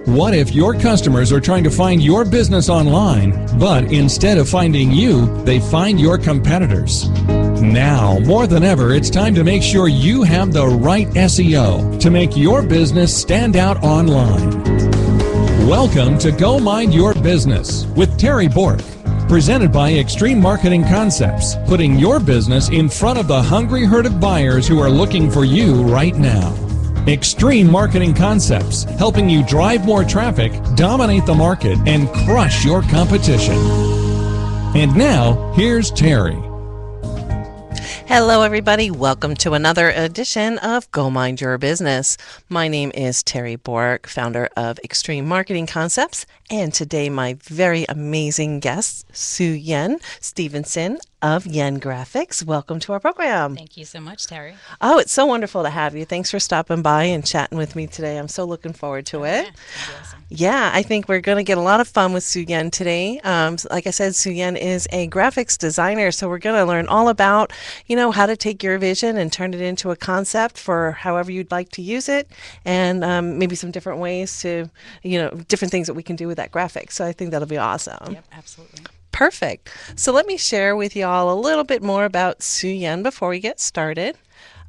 What if your customers are trying to find your business online, but instead of finding you, they find your competitors? Now, more than ever, it's time to make sure you have the right SEO to make your business stand out online. Welcome to Go Mind Your Business with Terry Bork, presented by Extreme Marketing Concepts, putting your business in front of the hungry herd of buyers who are looking for you right now. Extreme Marketing Concepts, helping you drive more traffic, dominate the market, and crush your competition. And now, here's Terry. Hello, everybody. Welcome to another edition of Go Mind Your Business. My name is Terry Bork, founder of Extreme Marketing Concepts, and today my very amazing guest, Suyen Stevenson of Yen Graphics. Welcome to our program. Thank you so much, Terry. Oh, it's so wonderful to have you. Thanks for stopping by and chatting with me today. I'm so looking forward to it. Yeah, awesome. Yeah, I think we're going to get a lot of fun with Suyen today. Like I said, Suyen is a graphics designer, so we're going to learn all about, how to take your vision and turn it into a concept for however you'd like to use it, and maybe some different ways to, different things that we can do with that graphic. So I think that'll be awesome. Yep, absolutely. Perfect. So let me share with y'all a little bit more about Suyen before we get started.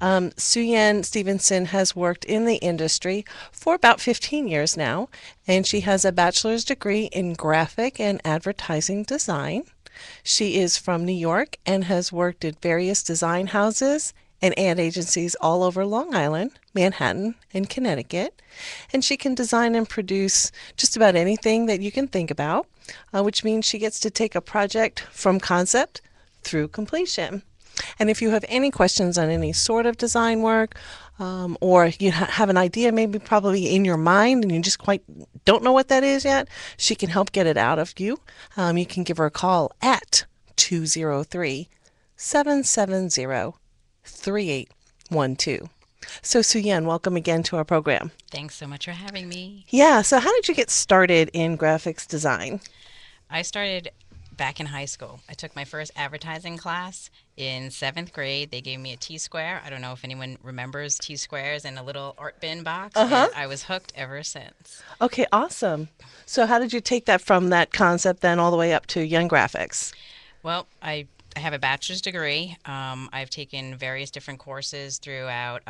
Suyen Stevenson has worked in the industry for about 15 years now, and she has a bachelor's degree in graphic and advertising design. She is from New York and has worked at various design houses and ad agencies all over Long Island, Manhattan, and Connecticut. And she can design and produce just about anything that you can think about, which means she gets to take a project from concept through completion. And if you have any questions on any sort of design work, or you have an idea maybe probably in your mind and you just quite don't know what that is yet, she can help get it out of you. You can give her a call at 203-770-3812. So Suyen, welcome again to our program. Thanks so much for having me. Yeah, so how did you get started in graphics design? I started back in high school. I took my first advertising class in 7th grade. They gave me a T-square. I don't know if anyone remembers T-squares and a little art bin box. And I was hooked ever since. Okay, awesome. So how did you take that from that concept then all the way up to Yen Graphics? Well, I have a bachelor's degree. I've taken various different courses throughout,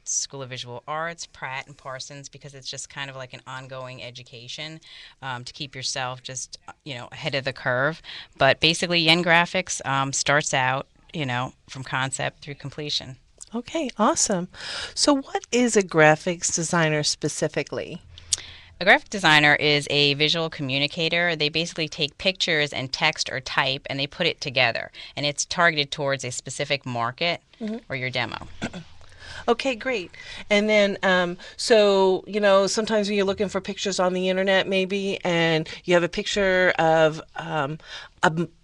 School of Visual Arts, Pratt and Parsons, because it's just kind of like an ongoing education to keep yourself just, ahead of the curve. But basically, Yen Graphics starts out, from concept through completion. Okay, awesome. So what is a graphics designer specifically? A graphic designer is a visual communicator. They basically take pictures and text or type and they put it together. And it's targeted towards a specific market or your demo. Okay, great. And then, sometimes when you're looking for pictures on the internet maybe, and you have a picture of a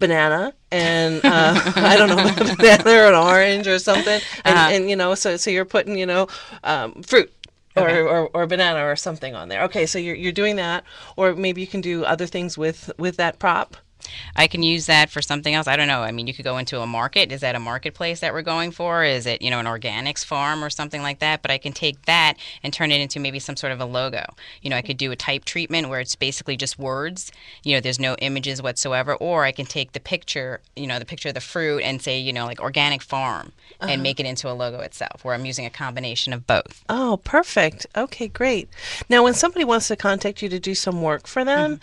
banana and, I don't know, a banana or an orange or something. And so you're putting, fruit. Okay. Or banana or something on there. Okay, so you're doing that, or maybe you can do other things with that prop. I can use that for something else. I don't know. I mean, you could go into a market. Is that a marketplace that we're going for? Is it, an organics farm or something like that? But I can take that and turn it into maybe some sort of a logo. I could do a type treatment where it's basically just words. There's no images whatsoever. Or I can take the picture, the picture of the fruit and say, like organic farm and make it into a logo itself, where I'm using a combination of both. Oh, perfect. Okay, great. Now, when somebody wants to contact you to do some work for them,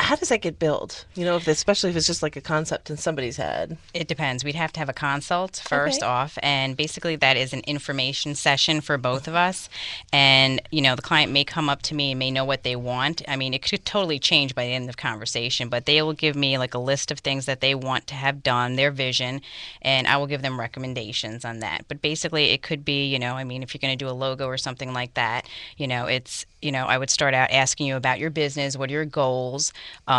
how does that get built? Especially if it's just like a concept in somebody's head. It depends. We'd have to have a consult first off, and basically that is an information session for both of us. And, the client may come up to me and may know what they want. I mean, it could totally change by the end of conversation, but they will give me like a list of things that they want to have done, their vision, and I will give them recommendations on that. But basically it could be, if you're going to do a logo or something like that, it's, I would start out asking you about your business. What are your goals?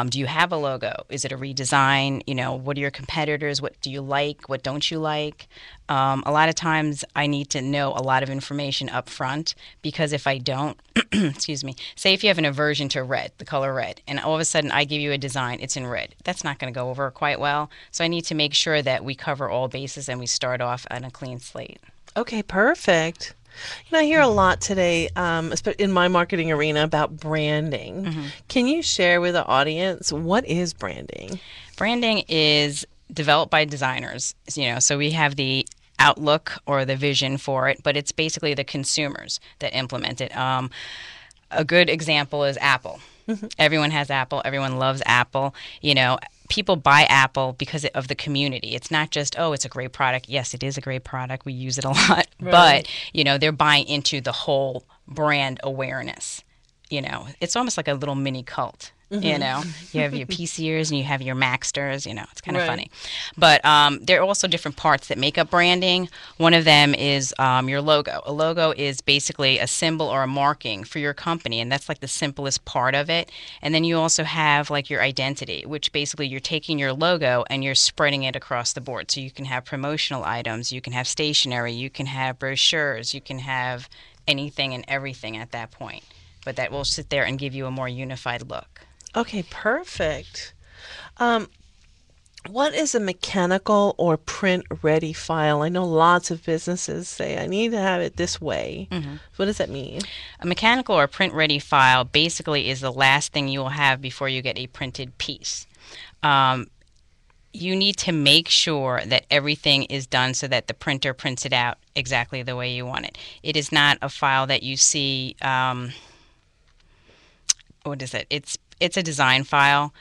Do you have a logo? Is it a redesign? What are your competitors? What do you like? What don't you like? A lot of times I need to know a lot of information up front, because if I don't, excuse me, say if you have an aversion to red, the color red, and all of a sudden I give you a design, it's in red. That's not going to go over quite well. So I need to make sure that we cover all bases and we start off on a clean slate. Okay, perfect. I hear a lot today, in my marketing arena, about branding. Can you share with the audience what is branding? Branding is developed by designers, so we have the outlook or the vision for it, but it's basically the consumers that implement it. A good example is Apple. Everyone has Apple. Everyone loves Apple. People buy Apple because of the community. It's not just, oh, it's a great product. Yes, it is a great product. We use it a lot. Right. But, they're buying into the whole brand awareness. It's almost like a little mini cult. You have your PCers and you have your Maxsters. It's kind of funny. But there are also different parts that make up branding. One of them is your logo. A logo is basically a symbol or a marking for your company, and that's like the simplest part of it. And then you also have like your identity, which basically you're taking your logo and you're spreading it across the board. So you can have promotional items, you can have stationery, you can have brochures, you can have anything and everything at that point. But that will sit there and give you a more unified look. Okay, perfect. What is a mechanical or print-ready file? I know lots of businesses say, I need to have it this way. What does that mean? A mechanical or print-ready file basically is the last thing you will have before you get a printed piece. You need to make sure that everything is done so that the printer prints it out exactly the way you want it. It is not a file that you see, what is it? It's a design file.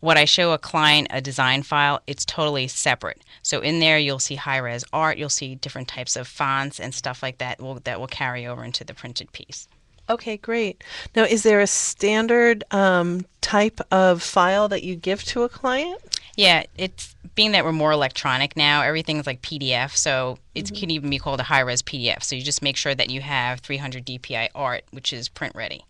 What I show a client a design file, it's totally separate. So in there you'll see high-res art, you'll see different types of fonts and stuff like that that will carry over into the printed piece. Okay, great. Now, is there a standard type of file that you give to a client? Yeah, it's being that we're more electronic now, everything's like PDF, so it can even be called a high-res PDF. So you just make sure that you have 300 DPI art, which is print ready,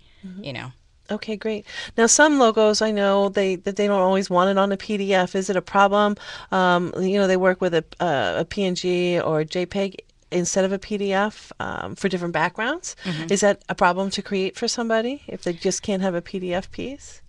Okay, great. Now, some logos I know they don't always want it on a PDF. Is it a problem? They work with a PNG or a JPEG instead of a PDF for different backgrounds. Is that a problem to create for somebody if they just can't have a PDF piece?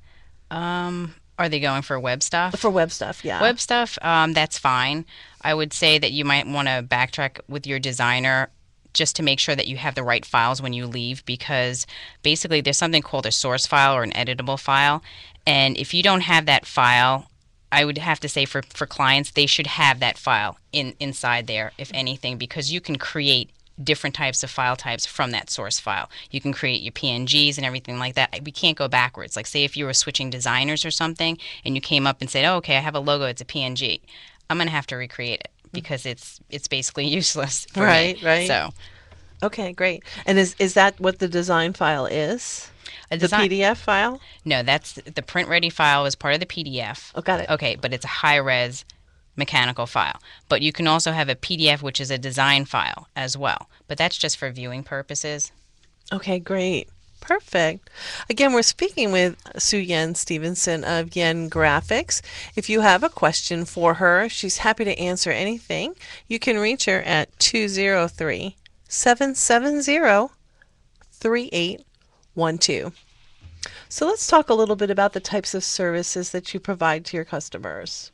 Are they going for web stuff? For web stuff, yeah. Web stuff, that's fine. I would say that you might want to backtrack with your designer just to make sure that you have the right files when you leave, because basically there's something called a source file or an editable file, and if you don't have that file, I would have to say for clients, they should have that file inside there, if anything, because you can create different types of file types from that source file. You can create your PNGs and everything like that. We can't go backwards. Like say if you were switching designers or something and you came up and said, oh, okay, I have a logo, it's a PNG. I'm going to have to recreate it because it's basically useless for me. Right. So, okay, great. And is that what the design file is? The PDF file? No, that's the print ready file is part of the PDF. Oh, got it. Okay, but it's a high res mechanical file. But you can also have a PDF, which is a design file as well. But that's just for viewing purposes. Okay, great. Perfect. Again, we're speaking with Suyen Stevenson of Yen Graphics. If you have a question for her, she's happy to answer anything. You can reach her at 203-770-3812. So let's talk a little bit about the types of services that you provide to your customers.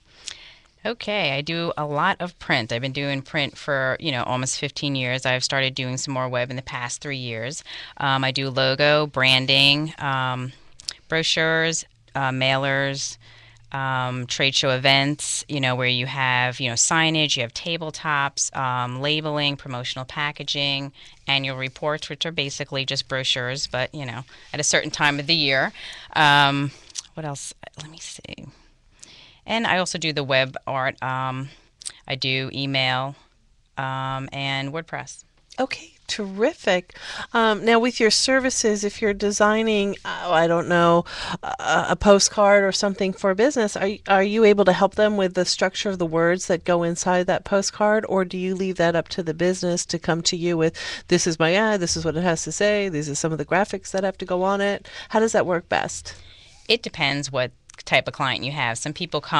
Okay, I do a lot of print. I've been doing print for, almost 15 years. I've started doing some more web in the past 3 years. I do logo, branding, brochures, mailers, trade show events, where you have, signage, you have tabletops, labeling, promotional packaging, annual reports, which are basically just brochures, but, at a certain time of the year. What else? Let me see. And I also do the web art. I do email and WordPress. Okay, terrific. Now, with your services, if you're designing, I don't know, a postcard or something for business, are you able to help them with the structure of the words that go inside that postcard, or do you leave that up to the business to come to you with, this is my ad, this is what it has to say, these are some of the graphics that have to go on it? How does that work best? It depends what type of client you have.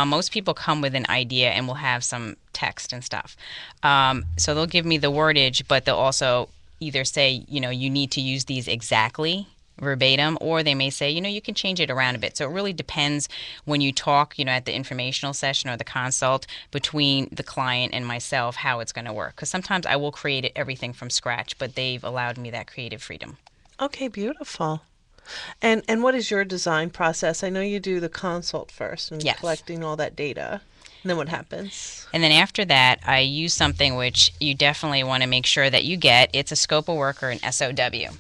Most people come with an idea and will have some text and stuff. So they'll give me the wordage, but they'll also either say, you need to use these exactly, verbatim, or they may say, you can change it around a bit. So it really depends when you talk, at the informational session or the consult between the client and myself, how it's going to work. Because sometimes I will create everything from scratch, but they've allowed me that creative freedom. Okay, beautiful. And what is your design process? I know you do the consult first and Yes. collecting all that data. And then what happens? And then after that, I use something which you definitely want to make sure that you get. It's a scope of work, or an SOW,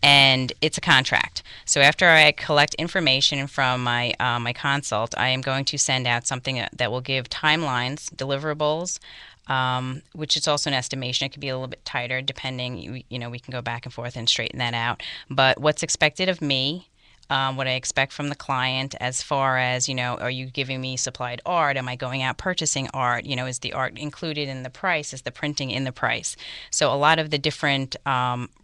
and it's a contract. So after I collect information from my consult, I am going to send out something that will give timelines, deliverables, which is also an estimation. It could be a little bit tighter depending. We can go back and forth and straighten that out. But what's expected of me, what I expect from the client, as far as, are you giving me supplied art? Am I going out purchasing art? Is the art included in the price? Is the printing in the price? So a lot of the different,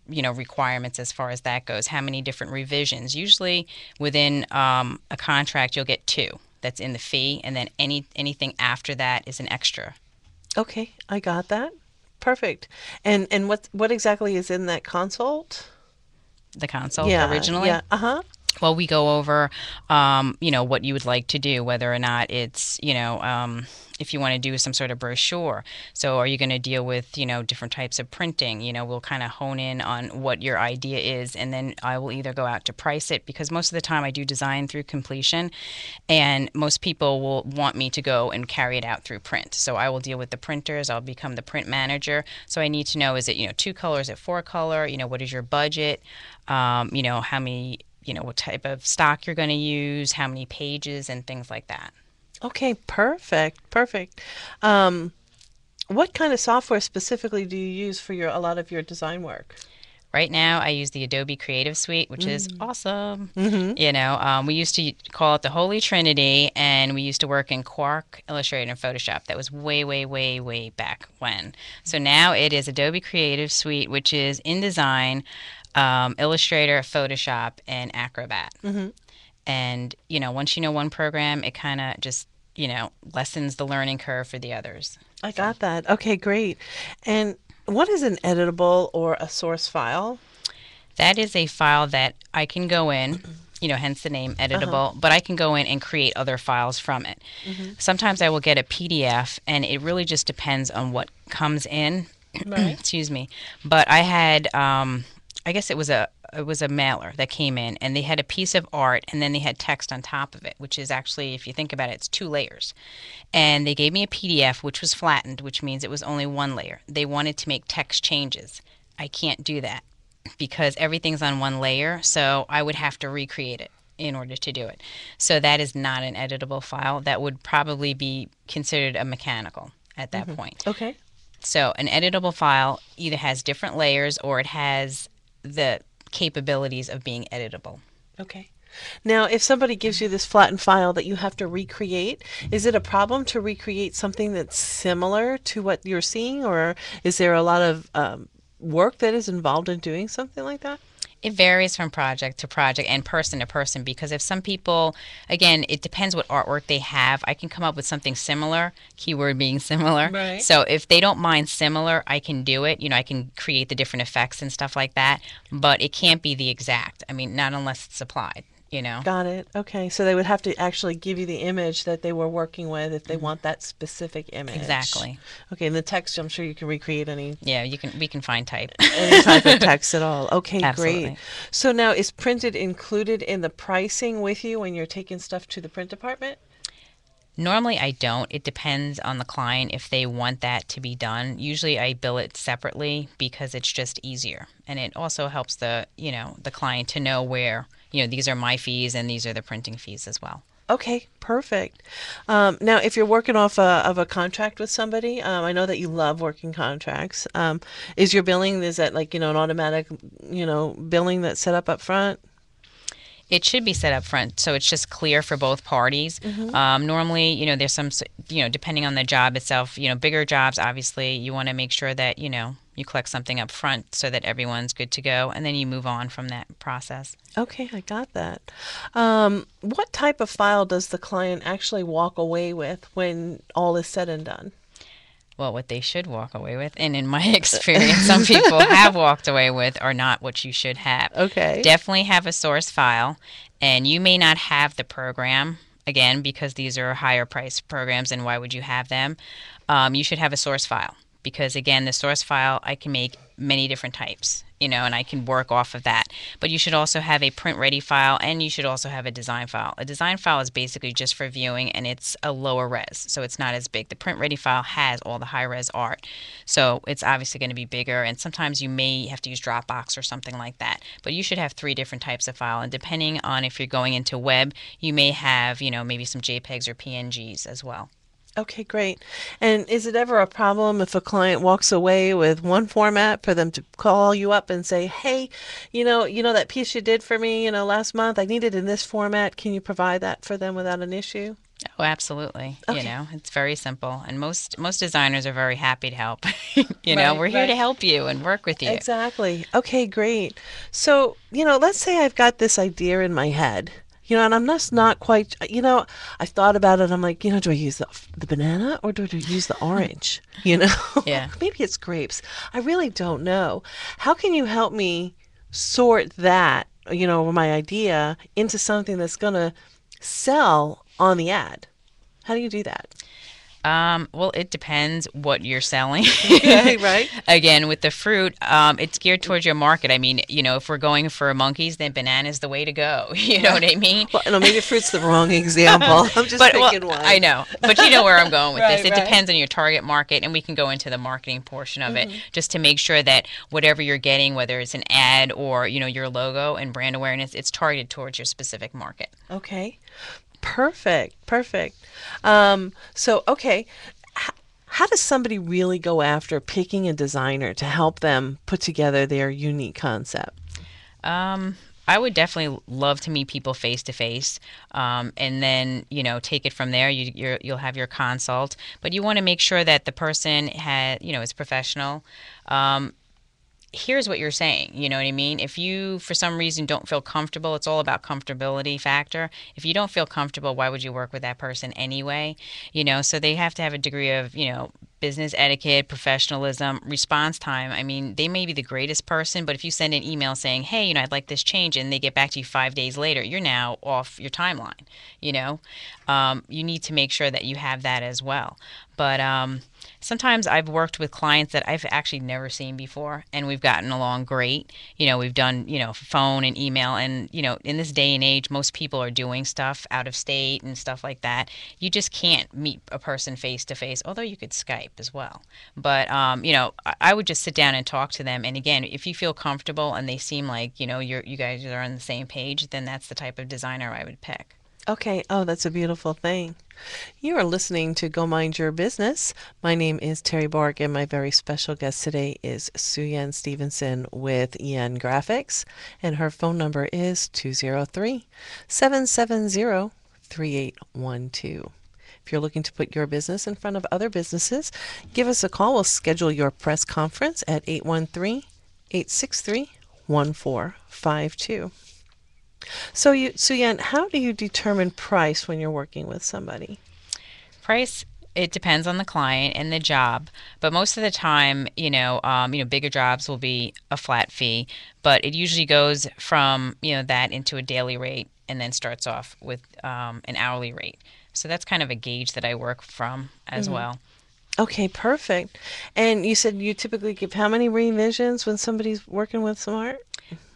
requirements as far as that goes. How many different revisions? Usually within a contract, you'll get 2. That's in the fee, and then anything after that is an extra. Okay, I got that. Perfect. And what exactly is in that consult? The consult originally? Yeah, uh-huh. Well, we go over, what you would like to do, whether or not it's, if you want to do some sort of brochure. So are you going to deal with, different types of printing? We'll kind of hone in on what your idea is, and then I will either go out to price it, because most of the time I do design through completion, and most people will want me to go and carry it out through print. So I will deal with the printers. I'll become the print manager. So I need to know, is it, 2 colors, is it 4 color? What is your budget? How many... what type of stock you're going to use, how many pages, and things like that. Okay, perfect. What kind of software specifically do you use for a lot of your design work? Right now, I use the Adobe Creative Suite, which is awesome. Mm-hmm. We used to call it the Holy Trinity, and we used to work in Quark, Illustrator, and Photoshop. That was way, way, way, way back when. So now it is Adobe Creative Suite, which is InDesign, Illustrator, Photoshop, and Acrobat. Mm-hmm. And, once you know one program, it kind of just, lessens the learning curve for the others. I got that. Okay, great. And what is an editable or a source file? That is a file that I can go in, hence the name editable, but I can go in and create other files from it. Mm-hmm. Sometimes I will get a PDF, and it really just depends on what comes in. Right. Excuse me. But I had... I guess it was a mailer that came in, and they had a piece of art, and then they had text on top of it, which is actually, if you think about it, it's 2 layers. And they gave me a PDF, which was flattened, which means it was only 1 layer. They wanted to make text changes. I can't do that because everything's on 1 layer, so I would have to recreate it in order to do it. So that is not an editable file. That would probably be considered a mechanical at that point. Okay. So an editable file either has different layers, or it has the capabilities of being editable. Okay. Now, if somebody gives you this flattened file that you have to recreate, is it a problem to recreate something that's similar to what you're seeing, or is there a lot of work that is involved in doing something like that? It varies from project to project and person to person, because if some people, again, it depends what artwork they have. I can come up with something similar, keyword being similar. Right. So if they don't mind similar, I can do it. I can create the different effects and stuff like that, but it can't be the exact. I mean, not unless it's supplied. Got it. Okay. So they would have to actually give you the image that they were working with if they want that specific image. Exactly. Okay. And the text, I'm sure you can recreate any. Yeah, we can find type. Any type of text at all. Okay, Absolutely. Great. So now, is printed included in the pricing with you when you're taking stuff to the print department? Normally I don't. It depends on the client if they want that to be done. Usually I bill it separately because it's just easier. And it also helps the client to know where, these are my fees and these are the printing fees as well. Okay, perfect. Now, if you're working off of a contract with somebody, I know that you love working contracts. Is your billing, is that like, an automatic, billing that's set up front? It should be set up front, so it's just clear for both parties. Mm-hmm. Normally, there's some, depending on the job itself, bigger jobs, obviously, you want to make sure that, you collect something up front so that everyone's good to go, and then you move on from that process. Okay, I got that. What type of file does the client actually walk away with when all is said and done? Well, what they should walk away with, and in my experience, some people have walked away with, are not what you should have. Okay. Definitely have a source file, and you may not have the program, again, because these are higher price programs, and why would you have them? You should have a source file, because again, the source file, I can make many different types, and I can work off of that. But you should also have a print ready file, and you should also have a design file. A design file is basically just for viewing, and it's a lower res, so it's not as big. The print ready file has all the high res art, so it's obviously going to be bigger, and sometimes you may have to use Dropbox or something like that. But you should have 3 different types of file, and depending on if you're going into web, you may have, maybe some JPEGs or PNGs as well. Okay, great. And is it ever a problem if a client walks away with one format for them to call you up and say, "Hey, that piece you did for me, last month, I need it in this format. Can you provide that for them without an issue?" Oh, absolutely. Okay. It's very simple, and most designers are very happy to help. Right, We're here to right. help you and work with you. Exactly. Okay, great. So, let's say I've got this idea in my head, and I'm just not quite, I've thought about it. I'm like, do I use the banana or do I use the orange? Yeah. Maybe it's grapes. I really don't know. How can you help me sort that, my idea into something that's going to sell on the ad? How do you do that? Well, it depends what you're selling. Okay, right. Again, with the fruit, it's geared towards your market. I mean, if we're going for monkeys, then banana's the way to go. You know what I mean? Well, no, maybe fruit's the wrong example. I'm just picking one. I know, but you know where I'm going with Right, this. It right. depends on your target market, and we can go into the marketing portion of it just to make sure that whatever you're getting, whether it's an ad or your logo and brand awareness, it's targeted towards your specific market. Okay. Perfect. Perfect. So, okay. How does somebody really go after picking a designer to help them put together their unique concept? I would definitely love to meet people face to face, and then take it from there. You'll have your consult, but you want to make sure that the person is professional. Here's what you're saying. You know what I mean? If you, for some reason, don't feel comfortable, it's all about comfortability factor. If you don't feel comfortable, why would you work with that person anyway? So they have to have a degree of, business etiquette, professionalism, response time. I mean, they may be the greatest person, but if you send an email saying, "Hey, I'd like this change," and they get back to you 5 days later, you're now off your timeline. You need to make sure that you have that as well. But sometimes I've worked with clients that I've actually never seen before, and we've gotten along great. We've done, phone and email, and, in this day and age, most people are doing stuff out of state and stuff like that. You just can't meet a person face to face, although you could Skype as well. But, I would just sit down and talk to them. And again, if you feel comfortable and they seem like, you guys are on the same page, then that's the type of designer I would pick. Okay. Oh, that's a beautiful thing. You are listening to Go Mind Your Business. My name is Terry Borg, and my very special guest today is Suyen Stevenson with Yen Graphics, and her phone number is 203-770-3812. If you're looking to put your business in front of other businesses, give us a call. We'll schedule your press conference at 813-863-1452. So, Suyen, how do you determine price when you're working with somebody? Price, it depends on the client and the job, but most of the time, bigger jobs will be a flat fee, but it usually goes from that into a daily rate, and then starts off with an hourly rate. So that's kind of a gauge that I work from as well. Okay, perfect. And you said you typically give how many revisions when somebody's working with some art?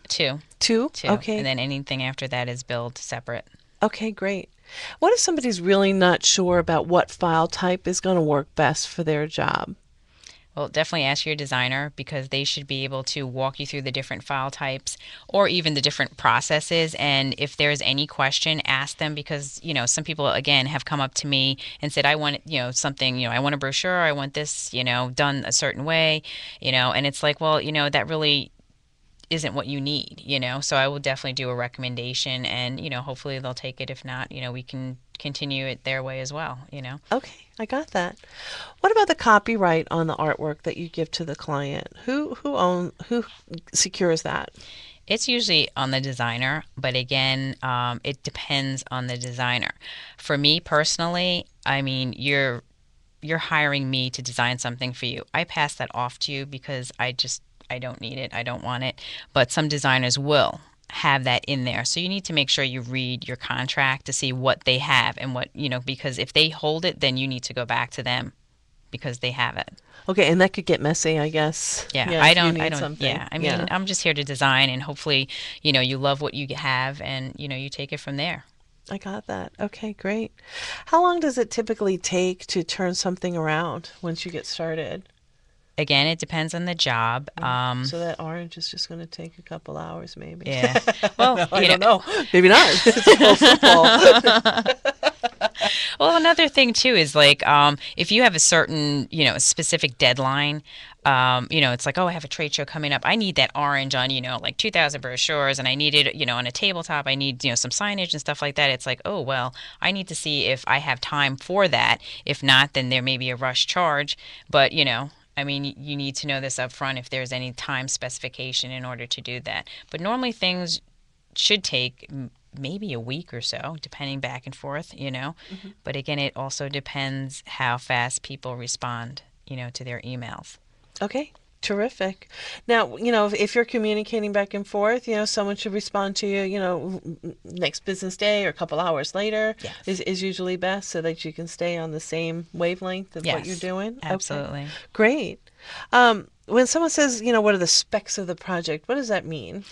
Two. Two? Two. Okay. And then anything after that is billed separate. Okay, great. What if somebody's really not sure about what file type is going to work best for their job? Well, definitely ask your designer, because they should be able to walk you through the different file types or even the different processes. And if there's any question, ask them, because, some people, again, have come up to me and said, I want, something, I want a brochure, I want this, done a certain way, and it's like, well, that really isn't what you need, so I will definitely do a recommendation, and hopefully they'll take it. If not, we can continue it their way as well. Okay, I got that. What about the copyright on the artwork that you give to the client? Who secures that? It's usually on the designer, but again, it depends on the designer. For me personally, I mean, you're hiring me to design something for you. I pass that off to you because I don't need it. I don't want it. But some designers will have that in there. So you need to make sure you read your contract to see what they have and what, because if they hold it, then you need to go back to them because they have it. Okay, and that could get messy, I guess. Yeah, Yeah, I if you don't, need I don't, something. yeah. I mean, Yeah. I'm just here to design and hopefully, you love what you have and, you take it from there. I got that. Okay, great. How long does it typically take to turn something around once you get started? Again, it depends on the job. So that orange is just going to take a couple hours, maybe. Yeah. Well, No, I don't know. Maybe not. It's a whole football. Well, another thing too is like if you have a certain, specific deadline, it's like, oh, I have a trade show coming up. I need that orange on, like 2,000 brochures, and I need it, on a tabletop. I need, some signage and stuff like that. It's like, oh, well, I need to see if I have time for that. If not, then there may be a rush charge. But, I mean, you need to know this up front if there's any time specification in order to do that. But normally things should take maybe a week or so, depending back and forth, But again, it also depends how fast people respond, to their emails. Okay, terrific. Now, if you're communicating back and forth, someone should respond to you, next business day or a couple hours later. Yes. is usually best so that you can stay on the same wavelength of what Yes, you're doing. absolutely. Okay. Great. When someone says, what are the specs of the project, what does that mean?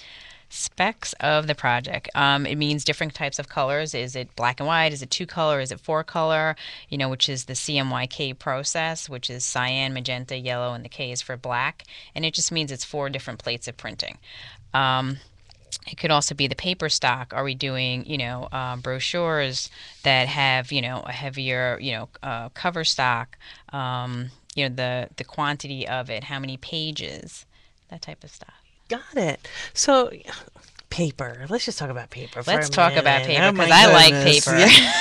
Specs of the project. It means different types of colors. Is it black and white? Is it 2-color? Is it 4-color? Which is the CMYK process, which is cyan, magenta, yellow, and the K is for black. And it just means it's 4 different plates of printing. It could also be the paper stock. Are we doing, brochures that have, a heavier, cover stock? The quantity of it, how many pages, that type of stuff. Got it. So, paper. Let's just talk about paper for Let's a talk minute. about paper Oh, because my I like goodness. paper. Yeah.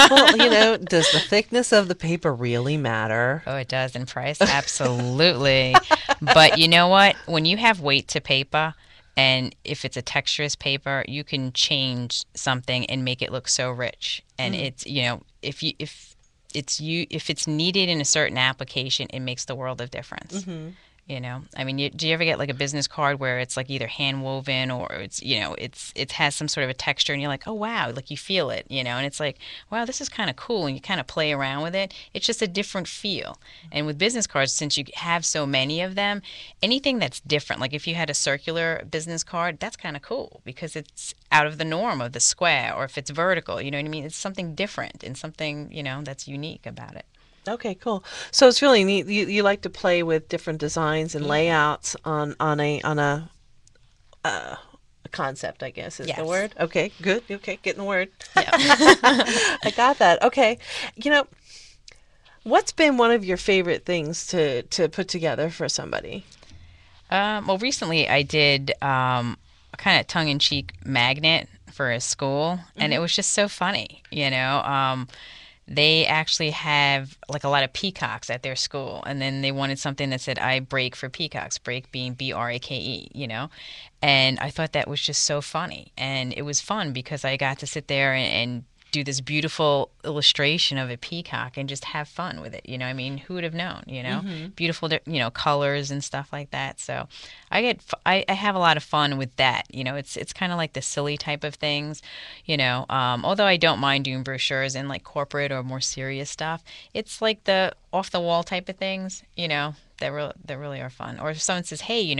Well, does the thickness of the paper really matter? Oh, it does in price? Absolutely. But you know what? When you have weight to paper, and if it's a texturous paper, you can change something and make it look so rich. And it's, if it's needed in a certain application, it makes the world of difference. Mm-hmm. I mean, do you ever get like a business card where it's like either hand woven or it's, it has some sort of a texture and you're like, oh, wow, like you feel it, and it's like, wow, this is kind of cool. And you kind of play around with it. It's just a different feel. And with business cards, since you have so many of them, anything that's different, like if you had a circular business card, that's kind of cool because it's out of the norm of the square, or if it's vertical, you know what I mean? It's something different and something, that's unique about it. Okay, cool. So it's really neat. You like to play with different designs and layouts on a concept, I guess is the word. Okay, good. Okay, getting the word. Yeah. I got that. Okay. What's been one of your favorite things to put together for somebody? Well, recently I did a kind of tongue-in-cheek magnet for a school, and it was just so funny, They actually have like a lot of peacocks at their school, and then they wanted something that said "I break for peacocks," break being BRAKE, And I thought that was just so funny, and it was fun because I got to sit there and do this beautiful illustration of a peacock and just have fun with it. I mean, who would have known? Beautiful, colors and stuff like that. So I have a lot of fun with that. It's kind of like the silly type of things. Although I don't mind doing brochures and like corporate or more serious stuff, it's like the off the wall type of things. That really are fun. Or if someone says, hey,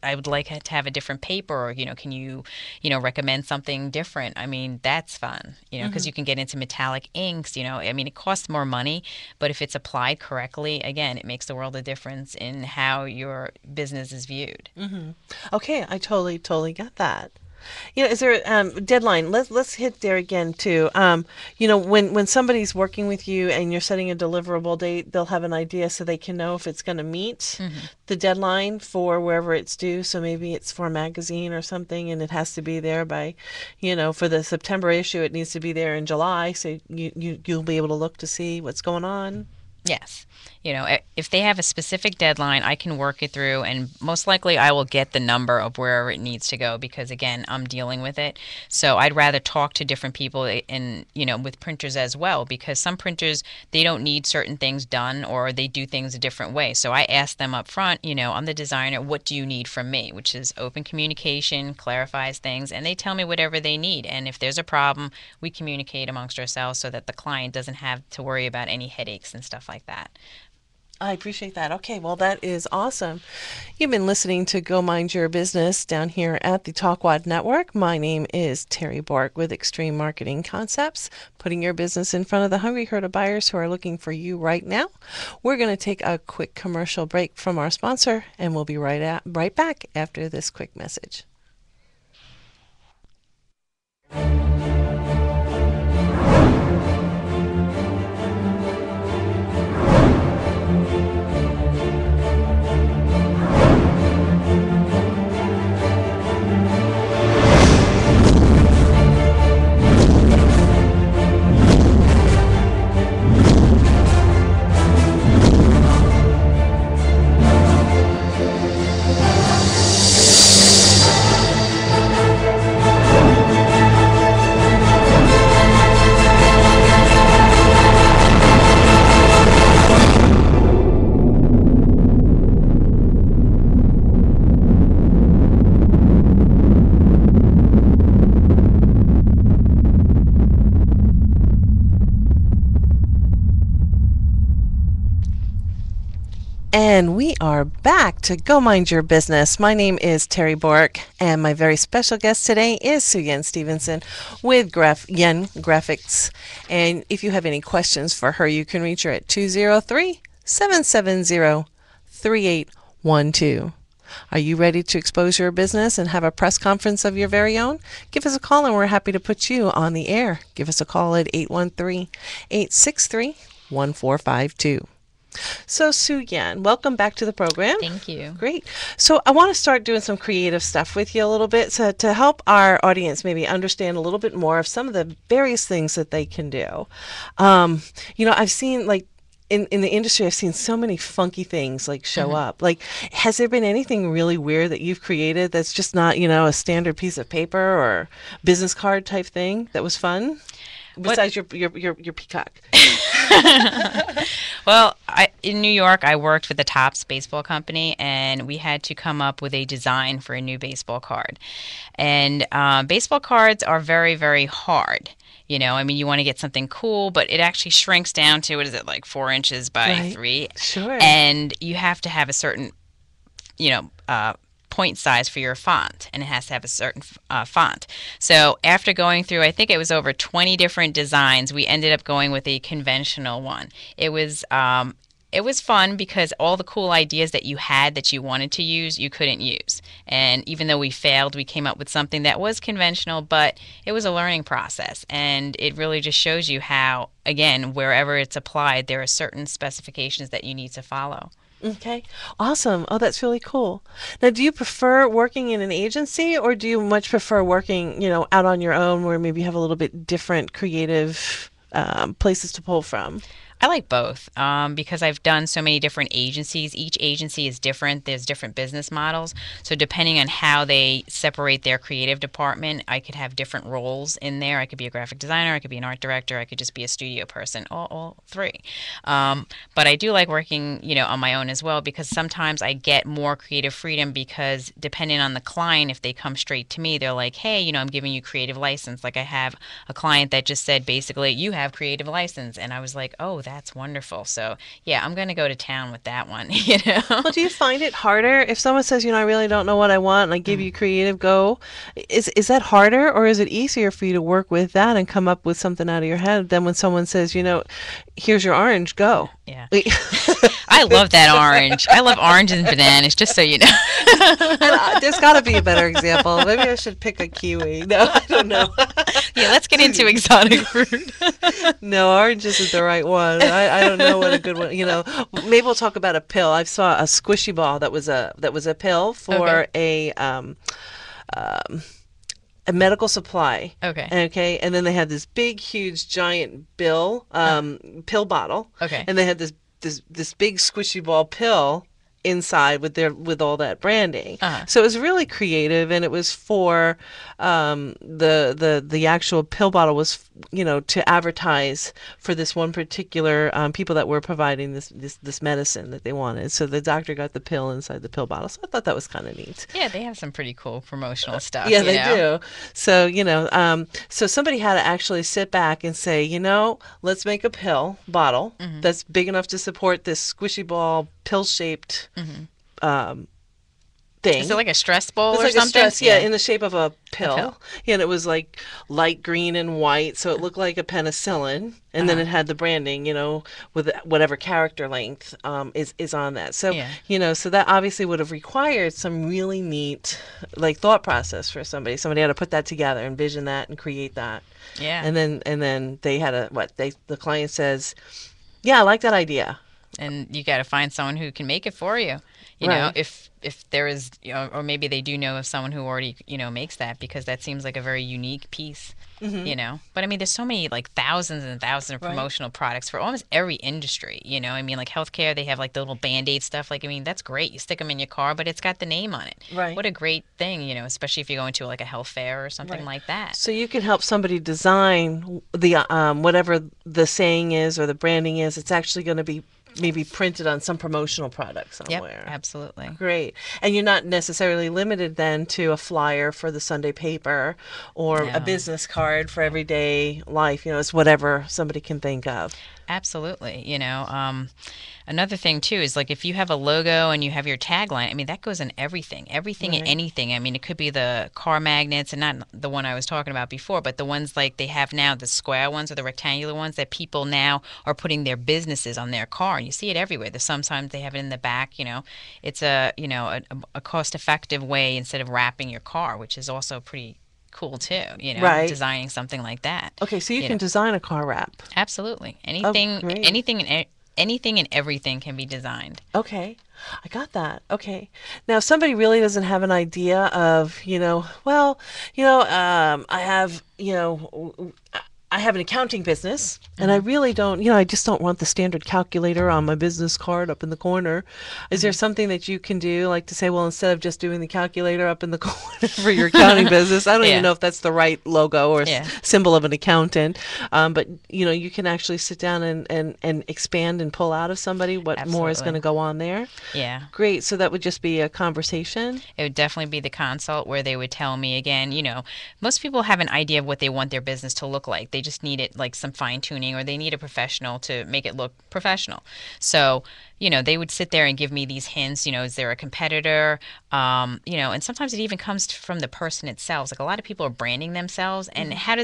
I would like to have a different paper, or, can you, recommend something different? I mean, that's fun, because you can get into metallic inks, I mean, it costs more money, but if it's applied correctly, again, it makes the world of difference in how your business is viewed. Mm-hmm. Okay, I totally got that. Is there a deadline? Let's hit there again too. When somebody's working with you and you're setting a deliverable date, they'll have an idea so they can know if it's going to meet the deadline for wherever it's due. So maybe it's for a magazine or something, and it has to be there by, for the September issue, it needs to be there in July. So you'll be able to look to see what's going on. Yes. If they have a specific deadline, I can work it through, and most likely I will get the number of wherever it needs to go because, again, I'm dealing with it. So I'd rather talk to different people and, with printers as well, because some printers, they don't need certain things done or they do things a different way. So I ask them up front, I'm the designer, what do you need from me? Which is open communication, clarifies things, and they tell me whatever they need. And if there's a problem, we communicate amongst ourselves so that the client doesn't have to worry about any headaches and stuff like that. I appreciate that. Okay, well, that is awesome. You've been listening to Go Mind Your Business down here at the Talkwad Network. My name is Terry Bork with Extreme Marketing Concepts, putting your business in front of the hungry herd of buyers who are looking for you right now. We're going to take a quick commercial break from our sponsor, and we'll be right back after this quick message. And we are back to Go Mind Your Business. My name is Terry Bork, and my very special guest today is Suyen Stevenson with Yen Graphics. And if you have any questions for her, you can reach her at 203-770-3812. Are you ready to expose your business and have a press conference of your very own? Give us a call and we're happy to put you on the air. Give us a call at 813-863-1452. So, Suyen, welcome back to the program. Thank you. Great. So I want to start doing some creative stuff with you a little bit to help our audience maybe understand a little bit more of some of the various things that they can do. I've seen in the industry, I've seen so many funky things show up. Has there been anything really weird that you've created that's just not, a standard piece of paper or business card type thing that was fun? Besides your peacock. Well, in New York, I worked with the Topps baseball company, and we had to come up with a design for a new baseball card. And baseball cards are very, very hard. You want to get something cool, but it actually shrinks down to, 4 inches by 3? Sure. And you have to have a certain, point size for your font, and it has to have a certain font. So after going through, I think it was over 20 different designs, we ended up going with a conventional one. It was fun because all the cool ideas that you had that you wanted to use, you couldn't use. And even though we failed, we came up with something that was conventional, but it was a learning process. And it really just shows you how, again, wherever it's applied, there are certain specifications that you need to follow. Okay, awesome. Oh, that's really cool. Now, do you prefer working in an agency, or do you much prefer working, out on your own, where maybe you have a little bit different creative places to pull from? I like both because I've done so many different agencies. Each agency is different. There's different business models. So depending on how they separate their creative department, I could have different roles in there. I could be a graphic designer. I could be an art director. I could just be a studio person, all three. But I do like working, on my own as well, because sometimes I get more creative freedom because depending on the client, if they come straight to me, they're like, hey, I'm giving you creative license. Like I have a client that just said, basically, you have creative license. And I was like, oh, that's wonderful. So yeah, I'm going to go to town with that one. Well, do you find it harder if someone says, I really don't know what I want, and I give you creative go? Is that harder, or is it easier for you to work with that and come up with something out of your head than when someone says, here's your orange, go? Yeah. I love that orange. I love oranges and bananas, just so you know. There's got to be a better example. Maybe I should pick a kiwi. No, I don't know. Yeah, let's get into exotic fruit. No, orange isn't the right one. I don't know what a good one. Maybe we'll talk about a pill. I saw a squishy ball that was a pill for a medical supply. Okay. And then they had this big, huge, giant pill bottle. Okay. And they had this this big squishy ball pill inside with all that branding. Uh-huh. So it was really creative, and it was for the actual pill bottle was, you know, to advertise for this one particular people that were providing this medicine that they wanted. So the doctor got the pill inside the pill bottle. So I thought that was kind of neat. Yeah, they have some pretty cool promotional stuff. Yeah, they do. So, you know, so somebody had to actually sit back and say, you know, let's make a pill bottle that's big enough to support this squishy ball pill-shaped thing. Is it like a stress ball It's or like something? a stress, yeah, in the shape of a pill. pill. Yeah, and it was like light green and white, so it looked like a penicillin. And then it had the branding, you know, with whatever character length is on that. So, you know, so that obviously would have required some really neat, like, thought process for somebody. Somebody had to put that together, envision that, and create that. Yeah. And then they had the client says, yeah, I like that idea. And you got to find someone who can make it for you. You know, if there is, you know, or maybe they do know of someone who already, you know, makes that, because that seems like a very unique piece, you know. But I mean, there's so many, like, thousands and thousands of promotional products for almost every industry, you know. I mean, like healthcare, they have like the little Band-Aid stuff. Like, I mean, that's great. You stick them in your car, but it's got the name on it. Right. What a great thing, you know, especially if you're going to like a health fair or something like that. So you can help somebody design the whatever the saying is or the branding is. It's actually going to be maybe printed on some promotional product somewhere. Yep, absolutely. Great. And you're not necessarily limited then to a flyer for the Sunday paper or a business card for everyday life. You know, it's whatever somebody can think of. Absolutely. You know, another thing too is, like, if you have a logo and you have your tagline, I mean, that goes in everything and anything. I mean, it could be the car magnets, and not the one I was talking about before, but the ones like they have now, the square ones or the rectangular ones that people now are putting their businesses on their car, and you see it everywhere. Sometimes they have it in the back. You know, it's a cost-effective way instead of wrapping your car, which is also pretty cool too, you know, designing something like that. Okay, so you can design a car wrap. Absolutely. Anything and everything can be designed. Okay, I got that. Okay, now if somebody really doesn't have an idea of, you know, well, you know, I have, you know, I have an accounting business, and I really don't, you know, I just don't want the standard calculator on my business card up in the corner. Is there something that you can do, like to say, well, instead of just doing the calculator up in the corner for your accounting business, I don't even know if that's the right logo or symbol of an accountant, but, you know, you can actually sit down and expand and pull out of somebody what more is going to go on there. Yeah. Great. So that would just be a conversation? It would definitely be the consult where they would tell me, again, you know, most people have an idea of what they want their business to look like. They just need it, like, some fine tuning, or they need a professional to make it look professional. So, you know, they would sit there and give me these hints. You know, is there a competitor? You know, and sometimes it even comes from the person itself. Like, a lot of people are branding themselves, and how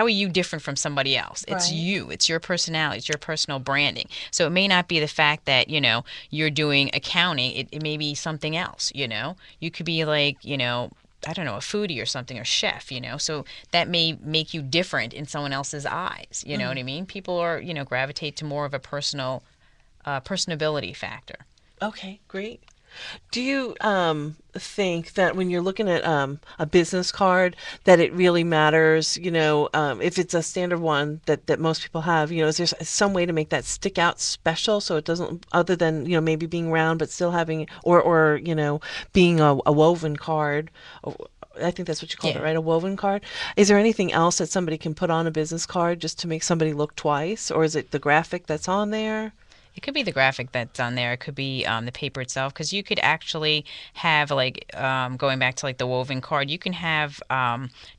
are you different from somebody else? It's you. It's your personality. It's your personal branding. So it may not be the fact that, you know, you're doing accounting. It may be something else, you know. You could be like, you know, I don't know, a foodie or something, or chef, you know. So that may make you different in someone else's eyes. You know what I mean? People are, you know, gravitate to more of a personability factor. Okay, great. Do you think that when you're looking at a business card, that it really matters, you know, if it's a standard one that most people have, you know, is there some way to make that stick out special so it doesn't, other than, you know, maybe being round but still having, or you know, being a woven card? I think that's what you called it, right? A woven card. Is there anything else that somebody can put on a business card just to make somebody look twice? Or is it the graphic that's on there? It could be the graphic that's on there. It could be the paper itself, because you could actually have, like, going back to like the woven card, you can have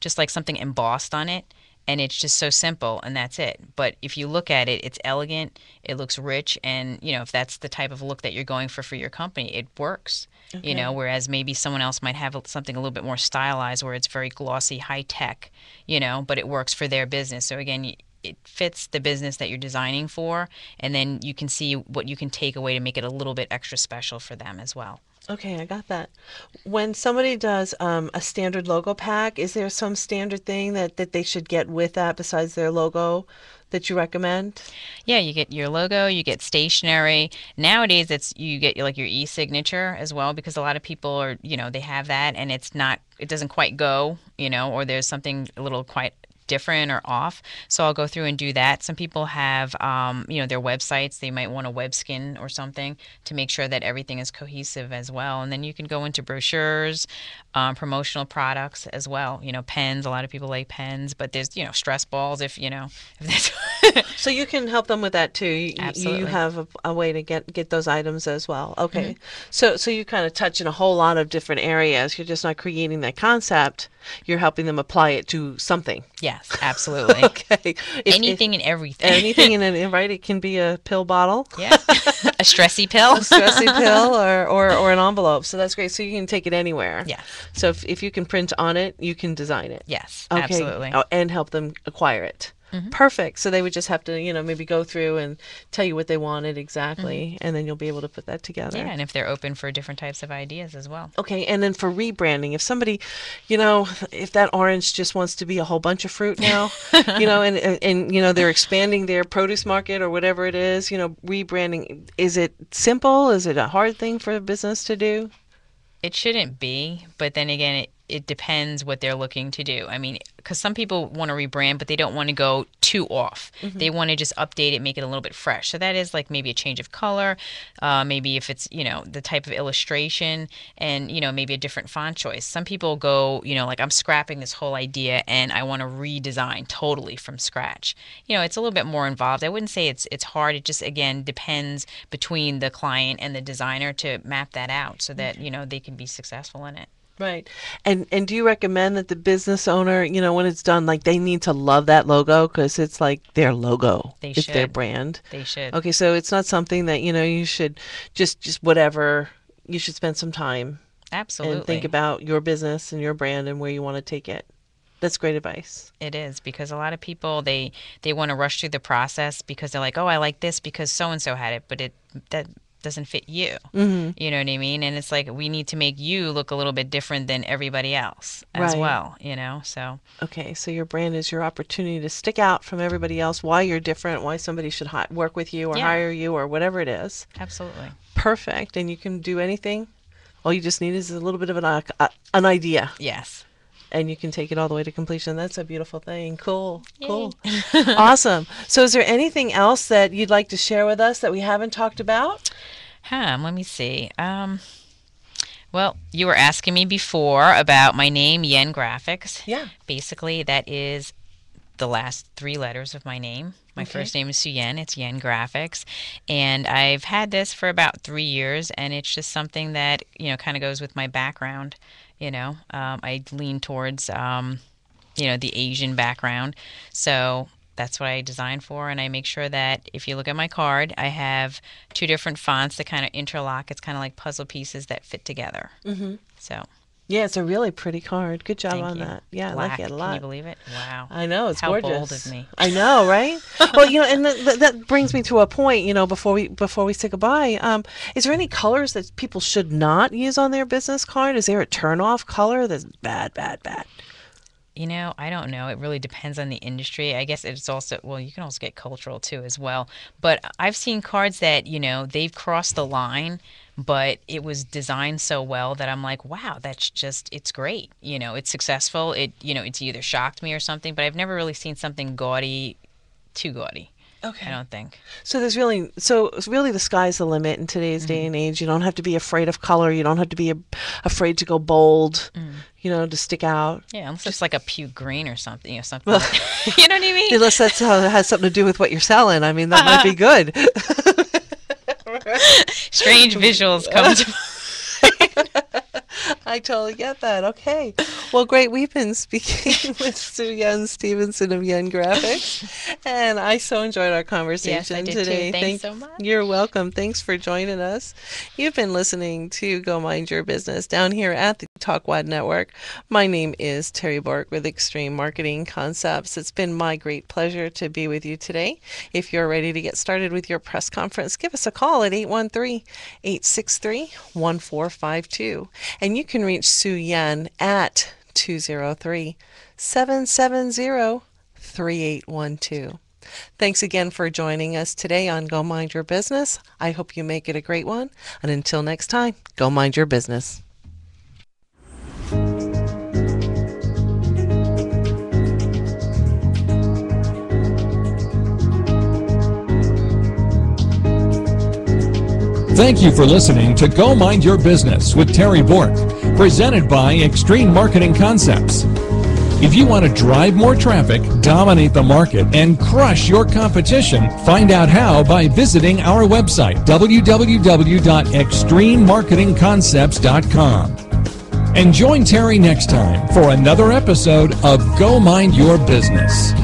just like something embossed on it, and it's just so simple, and that's it. But if you look at it, it's elegant, it looks rich, and, you know, if that's the type of look that you're going for your company, it works. You know, whereas maybe someone else might have something a little bit more stylized, where it's very glossy, high tech, you know, but it works for their business. So again, it fits the business that you're designing for, and then you can see what you can take away to make it a little bit extra special for them as well. Okay, I got that. When somebody does a standard logo pack, is there some standard thing that they should get with that besides their logo that you recommend? Yeah, you get your logo, you get stationery. Nowadays, you get like your e-signature as well, because a lot of people are, you know, they have that, and it doesn't quite go, you know, or there's something a little quite different or off. So I'll go through and do that. Some people have, their websites. They might want a web skin or something to make sure that everything is cohesive as well. And then you can go into brochures, promotional products as well. Pens. A lot of people like pens, but there's, stress balls if that's. So you can help them with that too. Absolutely. You have a way to get those items as well. Okay. So you kind of touch in a whole lot of different areas. You're just not creating that concept. You're helping them apply it to something. Yes, absolutely. Okay. Anything and everything. Anything in it, right? It can be a pill bottle. Yeah. A stressy pill. A stressy pill or an envelope. So that's great. So you can take it anywhere. Yeah. So if you can print on it, you can design it. Yes, Okay. absolutely. Oh, and help them acquire it. Perfect. So they would just have to, maybe go through and tell you what they wanted exactly, and then you'll be able to put that together. Yeah, and if they're open for different types of ideas as well. Okay, and then for rebranding, if somebody, if that orange just wants to be a whole bunch of fruit now, and they're expanding their produce market or whatever it is, rebranding, is it simple? Is it a hard thing for a business to do? It shouldn't be, but then again, it depends what they're looking to do. I mean, because some people want to rebrand, but they don't want to go too off. They want to just update it, make it a little bit fresh. So that is like maybe a change of color, maybe if it's, the type of illustration and, maybe a different font choice. Some people go, like I'm scrapping this whole idea and I want to redesign totally from scratch. It's a little bit more involved. I wouldn't say it's hard. It just, again, depends between the client and the designer to map that out so that, they can be successful in it. Right. And do you recommend that the business owner, when it's done, like they need to love that logo because it's like their logo. It's their brand. They should. Okay, so it's not something that, you should just whatever. You should spend some time. Absolutely. And think about your business and your brand and where you want to take it. That's great advice. It is, because a lot of people, they want to rush through the process because they're like, oh, I like this because so-and-so had it, but that doesn't fit you. You know what I mean? And it's like, we need to make you look a little bit different than everybody else as well, so. Okay, so your brand is your opportunity to stick out from everybody else, why you're different, why somebody should work with you or hire you or whatever it is. Absolutely. Perfect. And you can do anything. All you just need is a little bit of an idea. Yes. And you can take it all the way to completion. That's a beautiful thing. Cool. Yay. Cool. Awesome. So is there anything else that you'd like to share with us that we haven't talked about? Let me see. Well, you were asking me before about my name, Yen Graphics. Yeah. Basically, that is the last 3 letters of my name. My first name is Suyen. It's Yen Graphics. And I've had this for about 3 years, and it's just something that, kind of goes with my background. I lean towards, the Asian background. So that's what I design for. And I make sure that if you look at my card, I have 2 different fonts that kind of interlock. It's kind of like puzzle pieces that fit together. So. Yeah, it's a really pretty card. Good job on that. Yeah, Black. I like it a lot. Can you believe it? Wow. I know, it's How gorgeous. How bold of me. I know, right? Well, and that brings me to a point, before we say goodbye. Is there any colors that people should not use on their business card? Is there a turn-off color that's bad? I don't know. It really depends on the industry. I guess it's also, you can also get cultural too as well. But I've seen cards that, they've crossed the line, but it was designed so well that I'm like, wow, it's great. It's successful. It's either shocked me or something, but I've never really seen something too gaudy. Okay. I don't think. So it's really the sky's the limit in today's day and age. You don't have to be afraid of color. You don't have to be afraid to go bold, to stick out. Yeah, unless it's like a puke green or something, something. You know what I mean? Unless that's how it has something to do with what you're selling. I mean, that might be good. Strange visuals come to I totally get that. Okay. Well, great. We've been speaking with Suyen Stevenson of Yen Graphics, and I so enjoyed our conversation yes, I did today. Too. Thanks so much. You're welcome. Thanks for joining us. You've been listening to Go Mind Your Business down here at the TalkWad Network. My name is Terry Bork with Extreme Marketing Concepts. It's been my great pleasure to be with you today. If you're ready to get started with your press conference, give us a call at 813-863-1452. And you can reach Suyen at 203-770-3812. Thanks again for joining us today on Go Mind Your Business. I hope you make it a great one. And until next time, go mind your business. Thank you for listening to Go Mind Your Business with Terry Bork, presented by Extreme Marketing Concepts. If you want to drive more traffic, dominate the market, and crush your competition, find out how by visiting our website, www.extrememarketingconcepts.com. And join Terry next time for another episode of Go Mind Your Business.